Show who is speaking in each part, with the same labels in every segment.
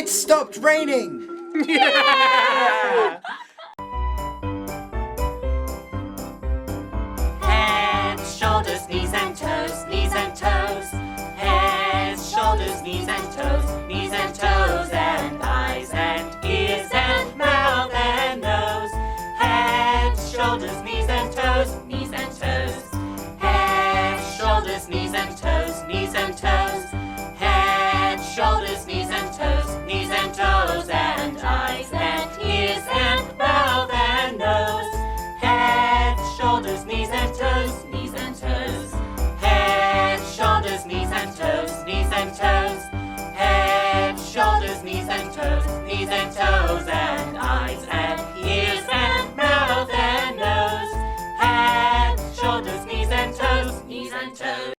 Speaker 1: It stopped raining!
Speaker 2: Yeah!
Speaker 3: Head, shoulders, knees and toes, knees and toes. Head, shoulders, knees and toes, knees and toes. And eyes and ears and mouth and nose. Head, shoulders, knees and toes, knees and toes. Head, shoulders, knees and toes, knees and toes. Head, shoulders, knees and toes, knees and toes. And eyes and ears and mouth and nose. Head, shoulders, knees and toes, knees and toes. Head, shoulders, knees and toes, knees and toes. Head, shoulders, knees and toes, knees and toes. And eyes and ears and mouth and nose. Head, shoulders, knees and toes, knees and toes.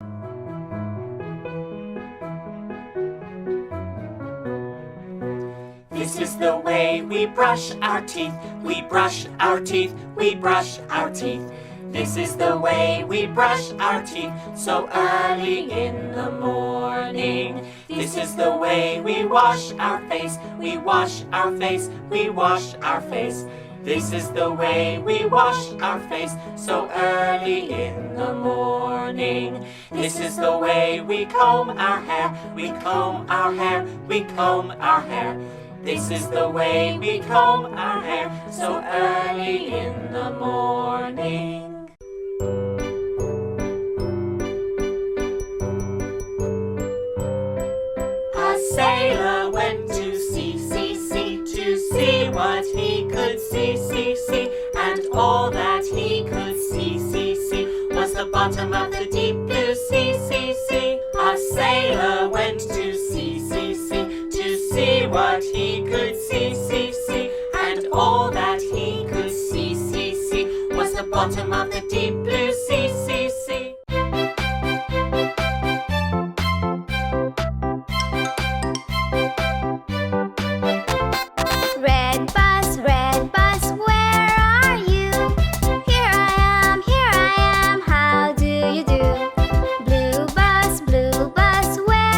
Speaker 3: This is the way we brush our teeth. We brush our teeth. We brush our teeth. This is the way we brush our teeth so early in the morning. This is the way we wash our face. We wash our face. We wash our face. This is the way we wash our face so early in the morning. This is the way we comb our hair. We comb our hair. We comb our hair. This is the way we comb our hair so early in the morning. A sailor went to sea, to see what he could see, and all that he could see, was the bottom of the deep blue sea, A sailor went to sea, to see what he could see, and all that he could see, was the bottom of the deep blue sea,
Speaker 4: Red bus, where are you? Here I am, how do you do? Blue bus, where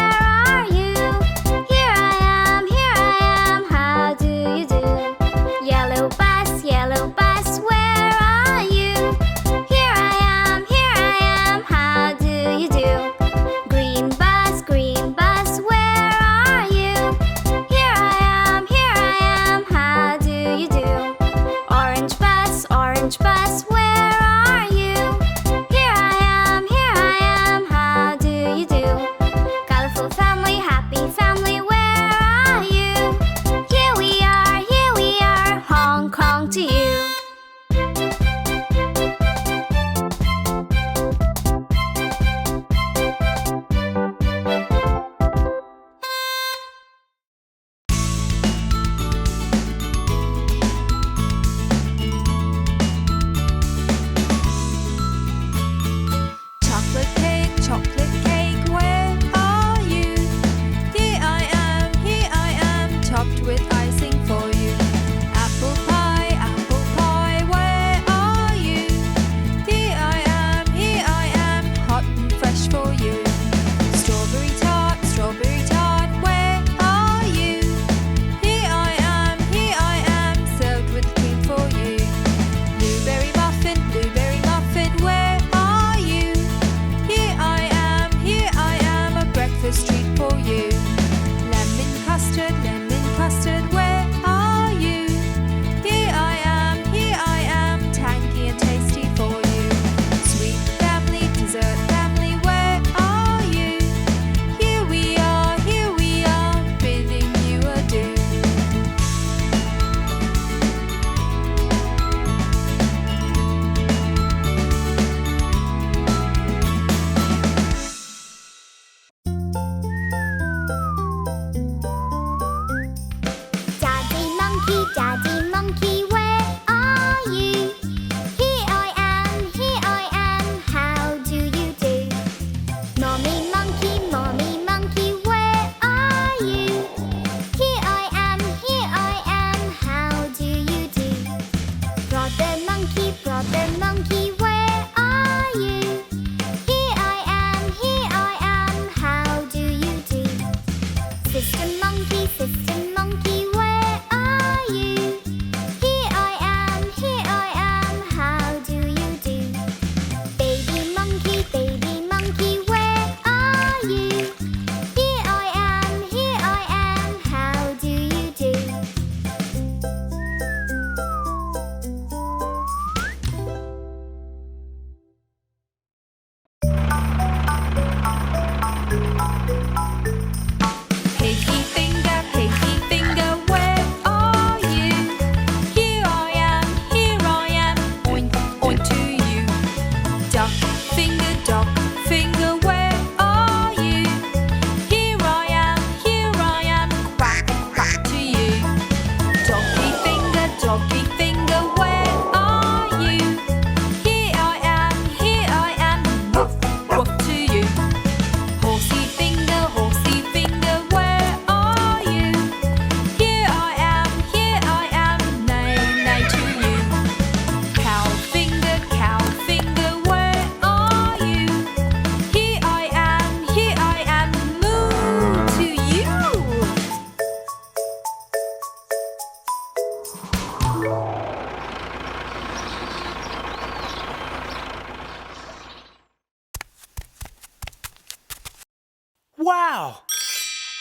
Speaker 2: Wow!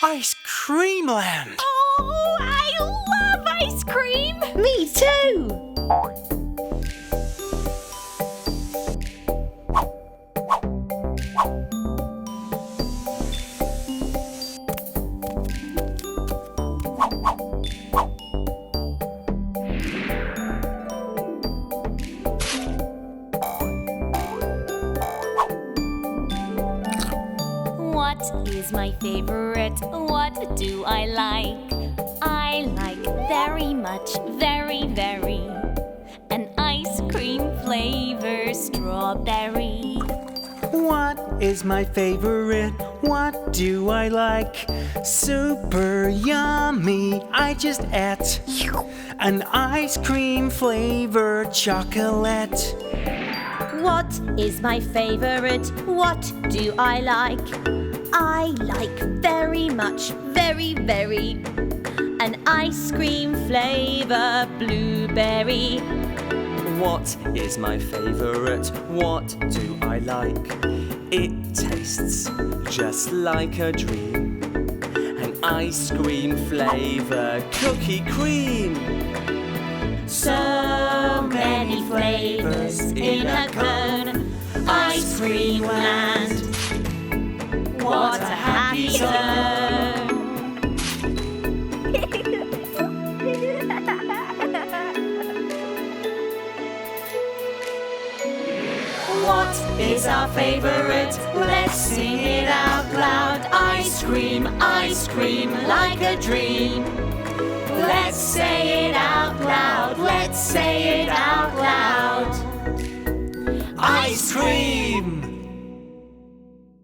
Speaker 2: Ice cream land!
Speaker 1: Oh, I love ice cream!
Speaker 5: Me too!
Speaker 1: What is my favorite? What do I like? I like very much, very, very. An ice cream flavor strawberry.
Speaker 2: What is my favorite? What do I like? Super yummy, I just ate an ice cream flavored chocolate.
Speaker 5: What is my favorite? What do I like? I like very much, very, very. An ice cream flavor blueberry.
Speaker 3: What is my favorite? What do I like? It tastes just like a dream. An ice cream flavor cookie cream.
Speaker 5: So many flavors in a cone. Ice cream land. What a happy zone. What is our favorite? Let's sing it out loud. Ice cream, like a dream. Let's say it out loud. Let's say it out loud.
Speaker 2: Ice cream!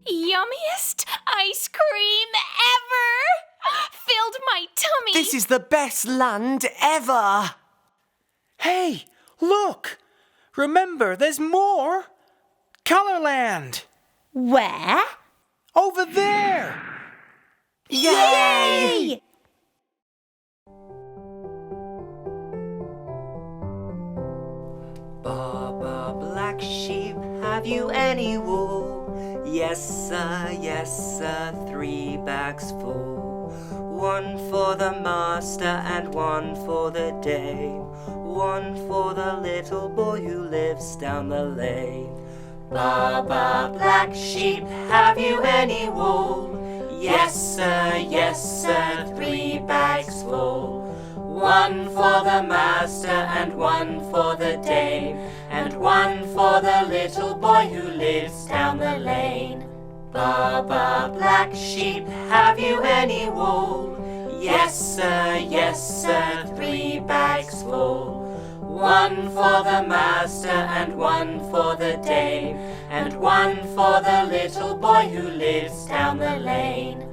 Speaker 1: Yummiest ice cream ever! Filled my tummy.
Speaker 3: This is the best land ever!
Speaker 2: Hey, look! Remember, there's more! Colorland!
Speaker 5: Where?
Speaker 2: Over there!
Speaker 5: Yay!
Speaker 3: Baba, black sheep, have you any wool? Yes, sir, 3 bags full. 1 for the master and 1 for the dame. 1 for the little boy who lives down the lane. Baba, black sheep, have you any wool? Yes, sir, 3 bags full. 1 for the master and 1 for the dame, and 1 for the little boy who lives down the lane. Baba, black sheep, have you any wool? Yes, sir, 3 bags full. 1 for the master and 1 for the dame, and 1 for the little boy who lives down the lane.